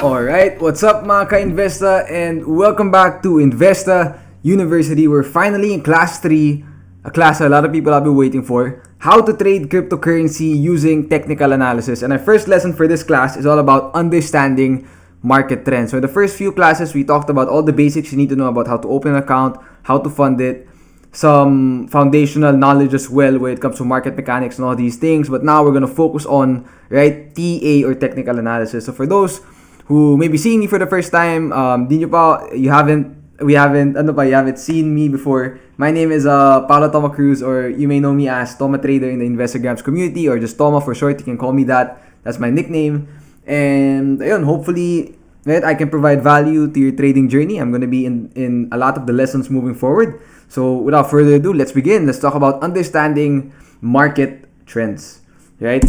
Alright, what's up mga ka-investa, and welcome back to InvestaUniversity. We're finally in class 3, a class a lot of people have been waiting for, how to trade cryptocurrency using technical analysis. And our first lesson for this class is all about understanding market trends. So in the first few classes, we talked about all the basics you need to know about how to open an account, how to fund it, some foundational knowledge as well when it comes to market mechanics and all these things. But now we're going to focus on, right, TA or technical analysis. So for those who may be seeing me for the first time, you haven't seen me before. My name is Toma Cruz, or you may know me as Toma Trader in the Investagrams community, or just Toma for short. You can call me that. That's my nickname. And ayun, hopefully, right, I can provide value to your trading journey. I'm going to be in a lot of the lessons moving forward. So without further ado, let's begin. Let's talk about understanding market trends, right?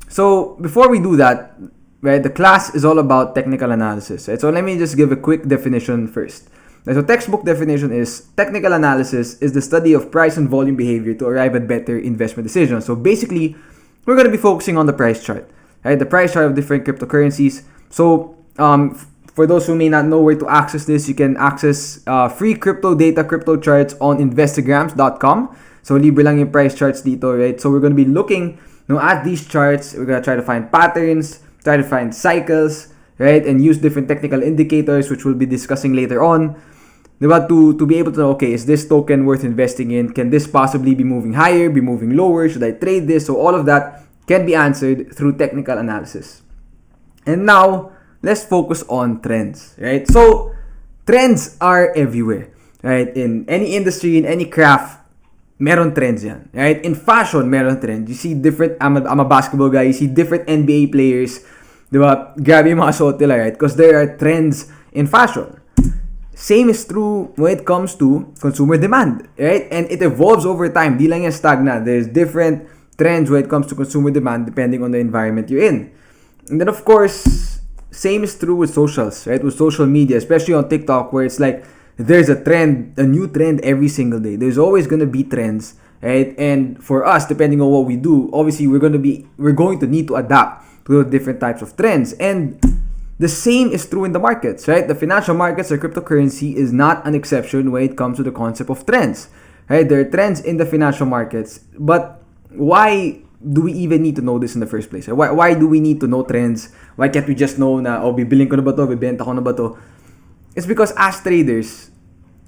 So before we do that, right, the class is all about technical analysis, right? So let me just give a quick definition first. So textbook definition is technical analysis is the study of price and volume behavior to arrive at better investment decisions. So basically, we're going to be focusing on the price chart, right? The price chart of different cryptocurrencies. So for those who may not know where to access this, you can access free crypto data, crypto charts on Investagrams.com. So libre lang yung price charts dito, right? So we're going to be looking at these charts. We're going to try to find patterns, try to find cycles, right? And use different technical indicators, which we'll be discussing later on. To be able to know, okay, is this token worth investing in? Can this possibly be moving higher, be moving lower? Should I trade this? So all of that can be answered through technical analysis. And now, let's focus on trends, right? So, trends are everywhere, right? In any industry, in any craft, meron trends yan, right? In fashion, meron trends. You see different, I'm a basketball guy, you see different NBA players, diba? Grabe yung mga suot nila, right? Because there are trends in fashion. Same is true when it comes to consumer demand, right? And it evolves over time. Di lang yan stagnant. There's different trends when it comes to consumer demand depending on the environment you're in. And then, of course, same is true with socials, right? With social media, especially on TikTok, where it's like there's a trend, a new trend every single day. There's always going to be trends, right? And for us, depending on what we do, obviously we're going to need to adapt to different types of trends. And the same is true in the markets, right? The financial markets or cryptocurrency is not an exception when it comes to the concept of trends, right? There are trends in the financial markets, but why do we even need to know this in the first place? Why do we need to know trends? Why can't we just know na, bibilin ko na ba to, bibenta ko na ba to? It's because as traders,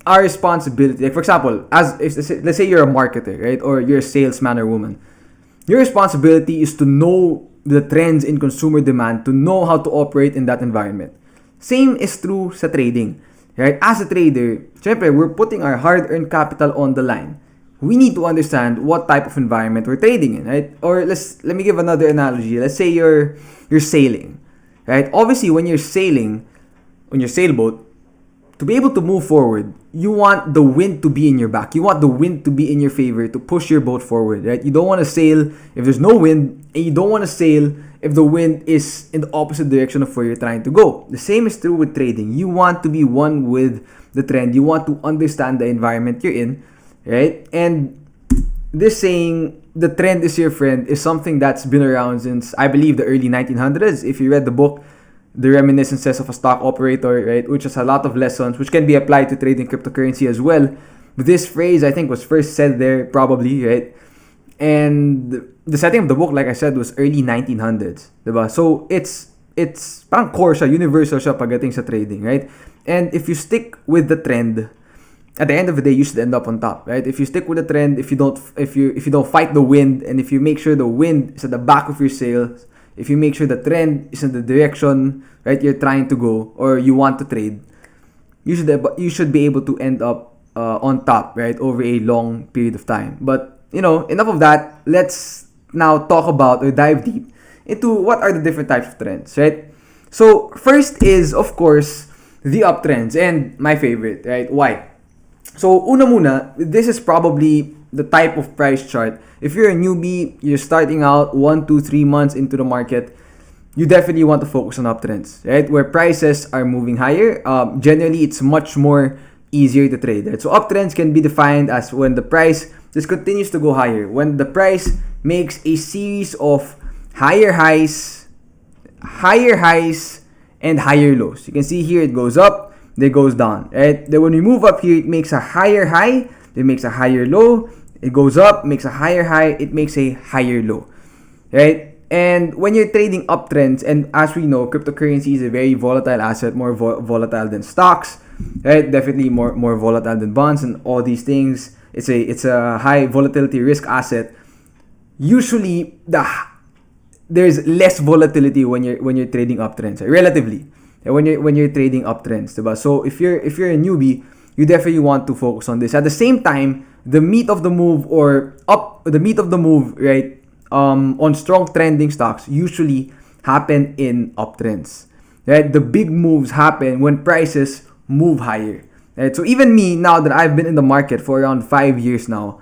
our responsibility, like for example, let's say you're a marketer, right? Or you're a salesman or woman. Your responsibility is to know the trends in consumer demand, to know how to operate in that environment. Same is true sa trading, right? As a trader, syempre, we're putting our hard-earned capital on the line. We need to understand what type of environment we're trading in, right? Or let me give another analogy. Let's say you're sailing, right? Obviously, when you're sailing on your sailboat, to be able to move forward, you want the wind to be in your back. You want the wind to be in your favor to push your boat forward, right? You don't want to sail if there's no wind, and you don't want to sail if the wind is in the opposite direction of where you're trying to go. The same is true with trading. You want to be one with the trend. You want to understand the environment you're in, right? And this saying, the trend is your friend, is something that's been around since, I believe, the early 1900s. If you read the book, The Reminiscences of a Stock Operator, right, which has a lot of lessons, which can be applied to trading cryptocurrency as well. But this phrase, I think, was first said there, probably, right? And the setting of the book, like I said, was early 1900s, diba? So it's parang core siya, universal siya pagdating sa trading, right? And if you stick with the trend, at the end of the day, you should end up on top, right? If you stick with the trend, if you don't fight the wind, and if you make sure the wind is at the back of your sails, if you make sure the trend is in the direction, right, you're trying to go or you want to trade, you should be able to end up on top, right, over a long period of time. But enough of that. Let's now talk about or dive deep into what are the different types of trends, right? So first is, of course, the uptrends, and my favorite, right? Why? So una muna, this is probably the type of price chart. If you're a newbie, you're starting out 1, 2, 3 months into the market, you definitely want to focus on uptrends, right? Where prices are moving higher. Generally, it's much more easier to trade, right? So uptrends can be defined as when the price just continues to go higher. When the price makes a series of higher highs and higher lows. You can see here it goes up, then it goes down, right? Then when we move up here, it makes a higher high, it makes a higher low, it goes up, makes a higher high, it makes a higher low, right? And when you're trading uptrends, and as we know, cryptocurrency is a very volatile asset, more volatile than stocks, right? Definitely more volatile than bonds and all these things. It's a high volatility risk asset. Usually, there's less volatility when you're trading uptrends, right? Relatively. When you're trading uptrends, diba? So if you're a newbie, you definitely want to focus on this. At the same time, the meat of the move, right? On strong trending stocks usually happen in uptrends, right? The big moves happen when prices move higher, right? So even me, now that I've been in the market for around 5 years now,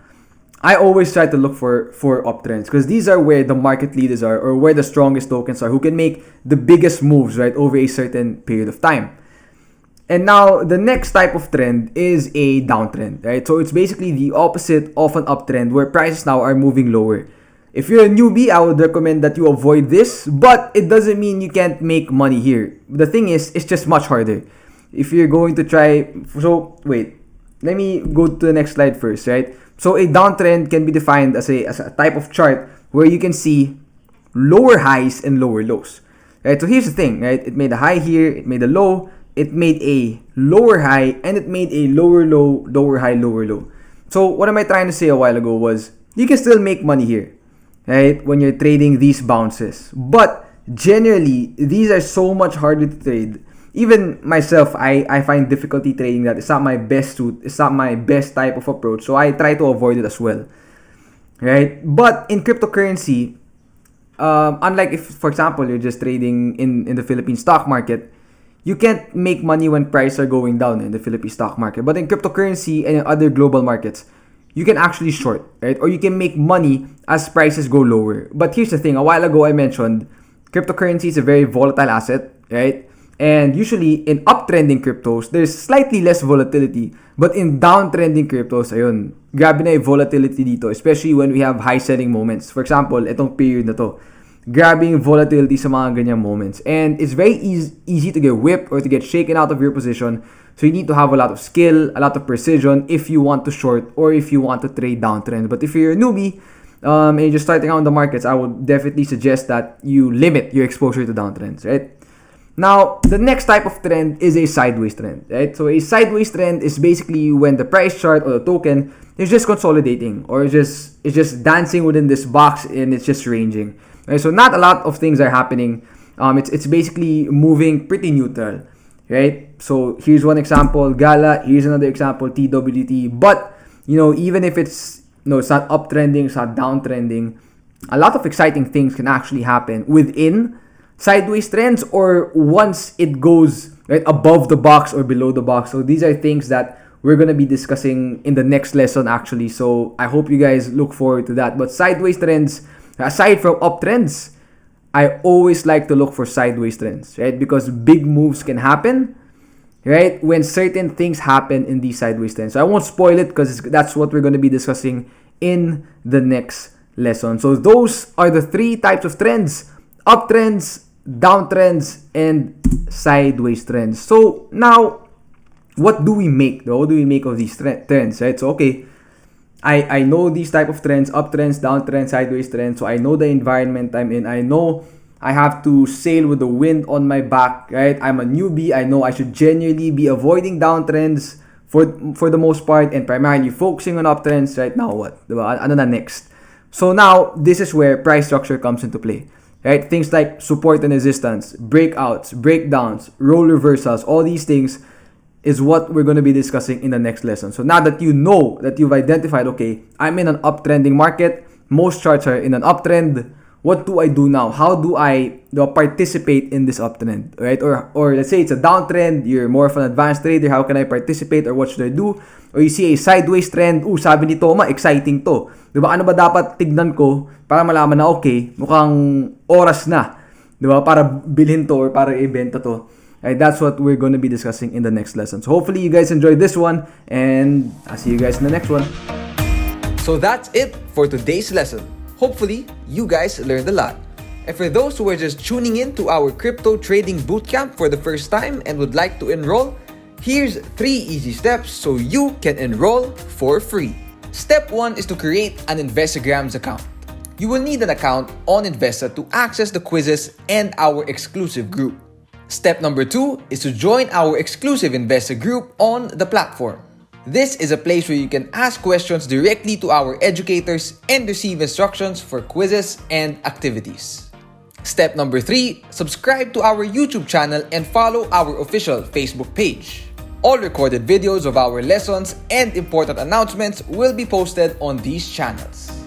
I always try to look for uptrends, because these are where the market leaders are, or where the strongest tokens are, who can make the biggest moves, right, over a certain period of time. And now the next type of trend is a downtrend, right? So it's basically the opposite of an uptrend, where prices now are moving lower. If you're a newbie, I would recommend that you avoid this, but it doesn't mean you can't make money here. The thing is, it's just much harder. If you're going to try, so wait, let me go to the next slide first, right? So a downtrend can be defined as a type of chart where you can see lower highs and lower lows, right? So here's the thing, right? It made a high here, it made a low, it made a lower high, and it made a lower low, lower high, lower low. So what am I trying to say a while ago was, you can still make money here, right, when you're trading these bounces. But generally, these are so much harder to trade. Even myself, I find difficulty trading that. It's not my best suit. It's not my best type of approach. So I try to avoid it as well, right? But in cryptocurrency, unlike if, for example, you're just trading in the Philippine stock market, you can't make money when prices are going down in the Philippine stock market. But in cryptocurrency and in other global markets, you can actually short, right? Or you can make money as prices go lower. But here's the thing. A while ago, I mentioned cryptocurrency is a very volatile asset, right? And usually, in uptrending cryptos, there's slightly less volatility. But in downtrending cryptos, ayun, grabe na yung volatility dito, especially when we have high selling moments. For example, itong period na to, grabe yung volatility sa mga ganyang moments. And it's very easy to get whipped or to get shaken out of your position. So you need to have a lot of skill, a lot of precision if you want to short or if you want to trade downtrend. But if you're a newbie and you're just starting out in the markets, I would definitely suggest that you limit your exposure to downtrends, right? Now, the next type of trend is a sideways trend, right? So a sideways trend is basically when the price chart or the token is just consolidating, or it's just dancing within this box and it's just ranging. Right? So not a lot of things are happening. It's basically moving pretty neutral, right? So here's one example, Gala. Here's another example, TWT. But even if it's it's not uptrending, it's not downtrending, a lot of exciting things can actually happen within sideways trends, or once it goes right above the box or below the box. So these are things that we're going to be discussing in the next lesson actually. So I hope you guys look forward to that. But sideways trends, aside from uptrends, I always like to look for sideways trends, right? Because big moves can happen, right, when certain things happen in these sideways trends. So I won't spoil it because that's what we're going to be discussing in the next lesson. So those are the three types of trends: uptrends, downtrends, and sideways trends. So now, what do we make though? What do we make of these trends, right? So okay, I know these type of trends: uptrends, downtrends, sideways trends. So I know the environment I'm in. I know I have to sail with the wind on my back, right? I'm a newbie. I know I should genuinely be avoiding downtrends for the most part and primarily focusing on uptrends. Right now, what? Diba? Ano na next? So now, this is where price structure comes into play. Right? Things like support and resistance, breakouts, breakdowns, role reversals, all these things is what we're going to be discussing in the next lesson. So now that you know that you've identified, okay, I'm in an uptrending market, most charts are in an uptrend, what do I do now? How do I participate in this uptrend, right? Or let's say it's a downtrend, you're more of an advanced trader, how can I participate, or what should I do? Or you see a sideways trend, sabi ni Toma, exciting to. Diba? Ano ba dapat tignan ko para malaman na okay, mukhang oras na, diba? Para bilhin to or para ibenta to. Right, that's what we're going to be discussing in the next lesson. So hopefully you guys enjoyed this one, and I'll see you guys in the next one. So that's it for today's lesson. Hopefully you guys learned a lot. And for those who are just tuning in to our Crypto Trading Bootcamp for the first time and would like to enroll, here's 3 easy steps so you can enroll for free. Step 1 is to create an Investagrams account. You will need an account on Investa to access the quizzes and our exclusive group. Step number 2 is to join our exclusive Investa group on the platform. This is a place where you can ask questions directly to our educators and receive instructions for quizzes and activities. Step number 3, subscribe to our YouTube channel and follow our official Facebook page. All recorded videos of our lessons and important announcements will be posted on these channels.